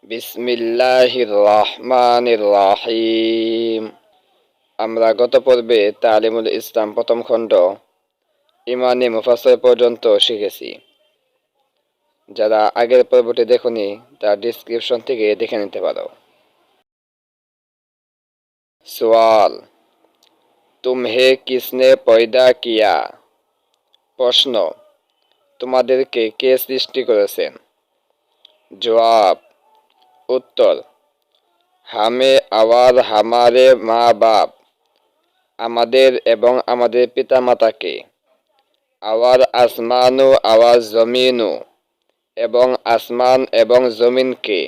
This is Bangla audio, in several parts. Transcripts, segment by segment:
বিসমিল্লাহির রহমানির রহিম। আমরা গত পর্বে তালিমুল ইসলাম প্রথম খণ্ড ইমানি মুফাসসির পর্যন্ত শিখেছি। যারা আগের পর্বটি দেখোনি তার ডিসক্রিপশন থেকে দেখে নিতে পারো। সওয়াল, তুমহে কিসনে পয়দা কিয়া? প্রশ্ন, তোমাদেরকে কে সৃষ্টি করেছেন? জবাব, উত্তর, হামে আওয়ার হামারে মা বাপ, আমাদের এবং আমাদের পিতামাতাকে, আওয়ার আসমানু আওয়ার জমিনু, এবং আসমান এবং জমিনকে,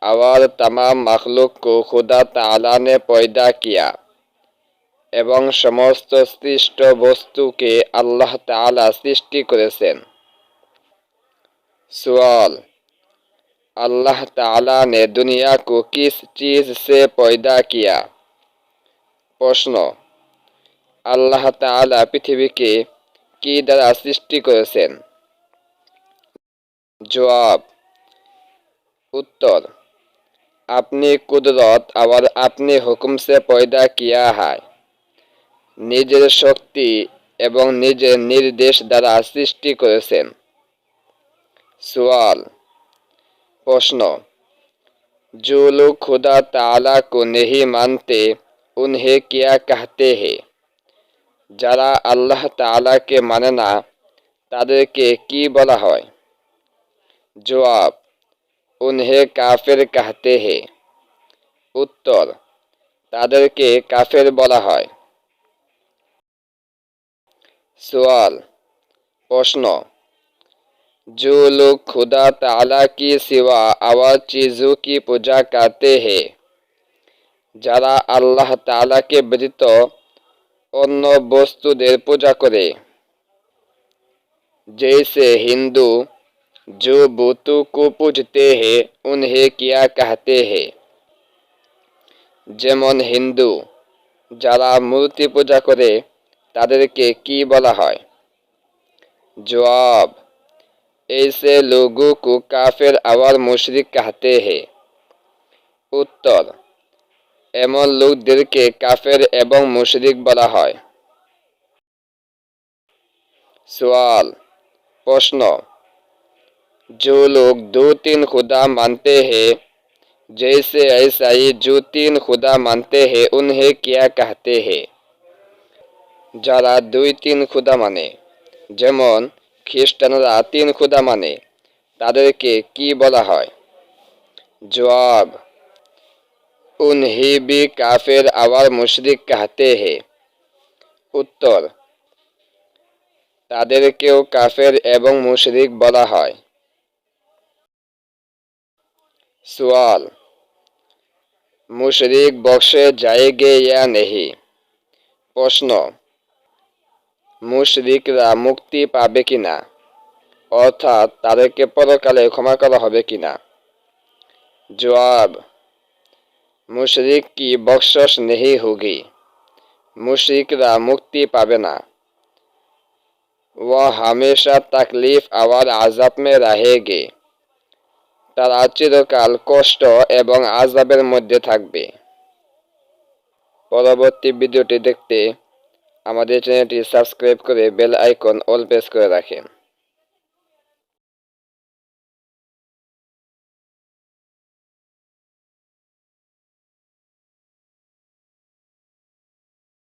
আওয়ার তামাম মখলুক কো খুদা তাআলা নে পয়দা কিয়া, এবং সমস্ত সৃষ্ট বস্তুকে আল্লাহ তাআলা সৃষ্টি করেছেন। सवाल, अल्लाह ताला ने दुनिया को किस चीज से पैदा किया? प्रश्न, আল্লাহ তাআলা পৃথিবীকে কি দ্বারা সৃষ্টি করেছেন? জবাব, उत्तर, अपनी कुदरत और अपने हुक्म से पैदा किया है, নিজের শক্তি এবং নিজের নির্দেশ দ্বারা সৃষ্টি করেছেন। सवाल, प्रश्न, जो लोग खुदा ताला को नहीं मानते उन्हें क्या कहते हैं? যারা আল্লাহ তাআলাকে মানে না তাদেরকে কি বলা হয়? জবাব, उन्हें কাফের कहते हैं। উত্তর, তাদেরকে কাফের বলা হয়। सवाल, प्रश्न, जो लोग खुदा ताला की सिवा और चीज़ों की पूजा करते हैं, যারা আল্লাহ তাআলাকে ব্যতীত অন্য বস্তুদের পূজা করে, जैसे हिंदू जो बुतों को पूजते हैं उन्हें क्या कहते हैं? যেমন হিন্দু যারা মূর্তি পূজা করে তাদেরকে কি বলা হয়? जवाब, ऐसे लोगों को काफिर और मुशरिक कहते हैं। उत्तर, এমন লোকদেরকে কাফের এবং মুশরিক বলা হয়। सवाल, प्रश्न, जो लोग दो तीन खुदा मानते हैं जैसे ईसाई जो तीन खुदा मानते हैं उन्हें क्या कहते हैं? যারা দুই তিন খুদা মানে, যেমন খ্রিস্টানরা তিন খুদা মানে, তাদেরকে কি বলা হয়? জবাব, उन्हें भी काफिर और मुशरिक कहते हैं। উত্তর, তাদেরকেও কাফের এবং মুশরিক বলা হয়। सवाल, मुशरिक बख्शे जाएंगे या नहीं? প্রশ্ন, মুশরিকরা মুক্তি পাবে কিনা, অর্থাৎ তাদেরকে পরকালে ক্ষমা করা হবে কিনা? জবাব, मुशरिक की बख्शिश नहीं होगी, मुशरिकরা মুক্তি পাবে না। वह हमेशा तकलीफ और आजाब में रहेंगे, তারা চিরকাল কষ্ট এবং আযাবের মধ্যে থাকবে। পরবর্তী ভিডিওটি দেখতে আমাদের চ্যানেলটি সাবস্ক্রাইব করে বেল আইকন অল প্রেস করে রাখেন।